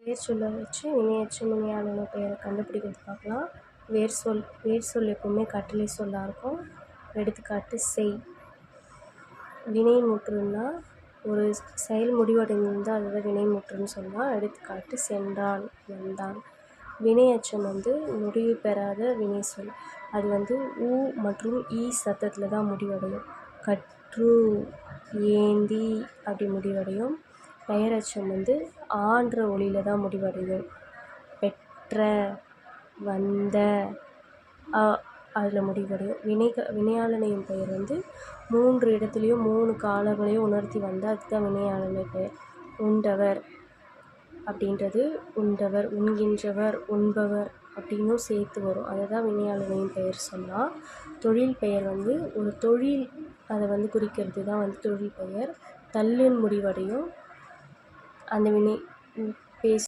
வேர் சொல்லை வச்சு வினையெச்சம் வினையாளனை பெயரை கண்டுபிடிக்கிறது பார்க்கலாம். வேர் சொல் எப்பவுமே கட்டளை சொல்லாக இருக்கும். எடுத்துக்காட்டு செய். வினை முற்றுன்னா ஒரு செயல் முடிவடைந்திருந்தால் அதுதான் வினை முற்றுன்னு சொல்லலாம். எடுத்துக்காட்டு சென்றான், வந்தான். வினையெச்சம் முடிவு பெறாத வினை சொல். அது ஊ மற்றும் ஈ சத்தத்தில் தான் முடிவடையும். கற்று, ஏந்தி அப்படி முடிவடையும். பெயரெச்சம் ஆன்ற ஒலியில் தான் முடிவடையும். பெற்ற, வந்த, அதில் முடிவடையும். வினையாளனையும் பெயர் 3 இடத்துலையும் 3 காலங்களையும் உணர்த்தி வந்தால் அதுதான் வினையாளனை பெயர். உண்டவர் அப்படின்றது உண்டவர், உண்கின்றவர், உண்பவர் அப்படின்னும் சேர்த்து வரும். அதை தான் வினையாளனையும் பெயர் சொன்னால். தொழில் பெயர் ஒரு தொழில் அதை குறிக்கிறது தான் தொழில் பெயர். தள்ளுன்னு முடிவடையும். அந்த வினை